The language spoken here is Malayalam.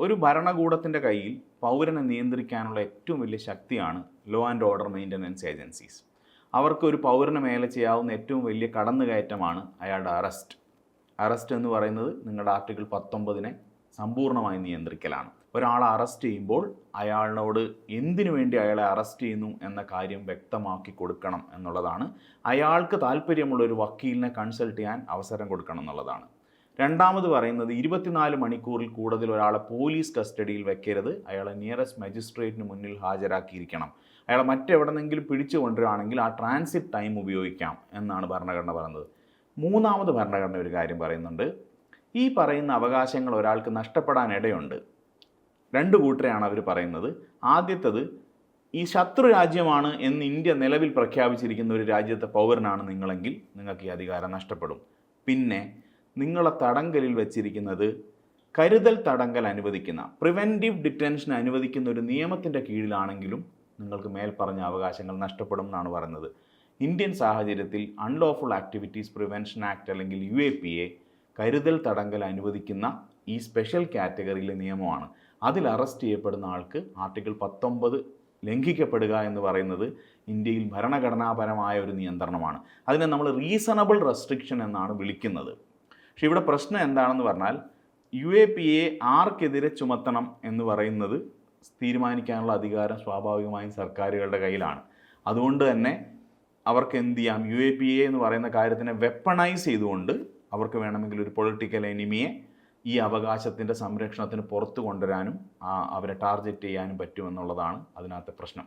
ഒരു ഭരണകൂടത്തിൻ്റെ കയ്യിൽ പൗരനെ നിയന്ത്രിക്കാനുള്ള ഏറ്റവും വലിയ ശക്തിയാണ് law and order maintenance agencies. അവർക്ക് ഒരു പൗരന് മേലെ ചെയ്യാവുന്ന ഏറ്റവും വലിയ കടന്നുകയറ്റമാണ് അയാളുടെ അറസ്റ്റ് എന്ന് പറയുന്നത് നിങ്ങളുടെ ആർട്ടിക്കിൾ 19 സമ്പൂർണ്ണമായി നിയന്ത്രിക്കലാണ്. ഒരാളെ അറസ്റ്റ് ചെയ്യുമ്പോൾ അയാളിനോട് എന്തിനു വേണ്ടി അയാളെ അറസ്റ്റ് ചെയ്യുന്നു എന്ന കാര്യം വ്യക്തമാക്കി കൊടുക്കണം എന്നുള്ളതാണ്. അയാൾക്ക് താല്പര്യമുള്ള ഒരു വക്കീലിനെ കൺസൾട്ട് ചെയ്യാൻ അവസരം കൊടുക്കണം എന്നുള്ളതാണ്. രണ്ടാമത് പറയുന്നത് 24 മണിക്കൂറിൽ കൂടുതൽ ഒരാളെ പോലീസ് കസ്റ്റഡിയിൽ വെക്കരുത്. അയാളെ നിയറസ്റ്റ് മജിസ്ട്രേറ്റിന് മുന്നിൽ ഹാജരാക്കിയിരിക്കണം. അയാളെ മറ്റെവിടെന്നെങ്കിലും പിടിച്ചു കൊണ്ടുവരികയാണെങ്കിൽ ആ ട്രാൻസിറ്റ് ടൈം ഉപയോഗിക്കാം എന്നാണ് ഭരണഘടന പറയുന്നത്. മൂന്നാമത് ഭരണഘടന ഒരു കാര്യം പറയുന്നുണ്ട്. ഈ പറയുന്ന അവകാശങ്ങൾ ഒരാൾക്ക് നഷ്ടപ്പെടാൻ ഇടയുണ്ട്. രണ്ട് കൂട്ടരെയാണ് അവർ പറയുന്നത്. ആദ്യത്തത്, ഈ ശത്രു രാജ്യമാണ് എന്ന് ഇന്ത്യ നിലവിൽ പ്രഖ്യാപിച്ചിരിക്കുന്ന ഒരു രാജ്യത്തെ പൗരനാണ് നിങ്ങളെങ്കിൽ നിങ്ങൾക്ക് ഈ അധികാരം നഷ്ടപ്പെടും. പിന്നെ നിങ്ങളെ തടങ്കലിൽ വെച്ചിരിക്കുന്നത് കരുതൽ തടങ്കൽ അനുവദിക്കുന്ന, പ്രിവെൻറ്റീവ് ഡിറ്റൻഷൻ അനുവദിക്കുന്ന ഒരു നിയമത്തിൻ്റെ കീഴിലാണെങ്കിലും നിങ്ങൾക്ക് മേൽപ്പറഞ്ഞ അവകാശങ്ങൾ നഷ്ടപ്പെടും എന്നാണ് പറയുന്നത്. ഇന്ത്യൻ സാഹചര്യത്തിൽ അൺലോഫുൾ ആക്ടിവിറ്റീസ് പ്രിവെൻഷൻ ആക്ട് അല്ലെങ്കിൽ UAPA കരുതൽ തടങ്കൽ അനുവദിക്കുന്ന ഈ സ്പെഷ്യൽ കാറ്റഗറിയിലെ നിയമമാണ്. അതിൽ അറസ്റ്റ് ചെയ്യപ്പെടുന്ന ആൾക്ക് ആർട്ടിക്കിൾ 19 ലംഘിക്കപ്പെടുക എന്ന് പറയുന്നത് ഇന്ത്യയിൽ ഭരണഘടനാപരമായ ഒരു നിയന്ത്രണമാണ്. അതിനെ നമ്മൾ റീസണബിൾ റെസ്ട്രിക്ഷൻ എന്നാണ് വിളിക്കുന്നത്. പക്ഷേ ഇവിടെ പ്രശ്നം എന്താണെന്ന് പറഞ്ഞാൽ UAPA ആർക്കെതിരെ ചുമത്തണം എന്ന് പറയുന്നത് തീരുമാനിക്കാനുള്ള അധികാരം സ്വാഭാവികമായും സർക്കാരുകളുടെ കയ്യിലാണ്. അതുകൊണ്ട് തന്നെ അവർക്ക് എന്ത് ചെയ്യാം, UAPA എന്ന് പറയുന്ന കാര്യത്തിനെ വെപ്പണൈസ് ചെയ്തുകൊണ്ട് അവർക്ക് വേണമെങ്കിൽ ഒരു പൊളിറ്റിക്കൽ എനിമിയെ ഈ അവകാശത്തിൻ്റെ സംരക്ഷണത്തിന് പുറത്തു കൊണ്ടുവരാനും അവരെ ടാർഗറ്റ് ചെയ്യാനും പറ്റുമെന്നുള്ളതാണ് അതിനകത്തെ പ്രശ്നം.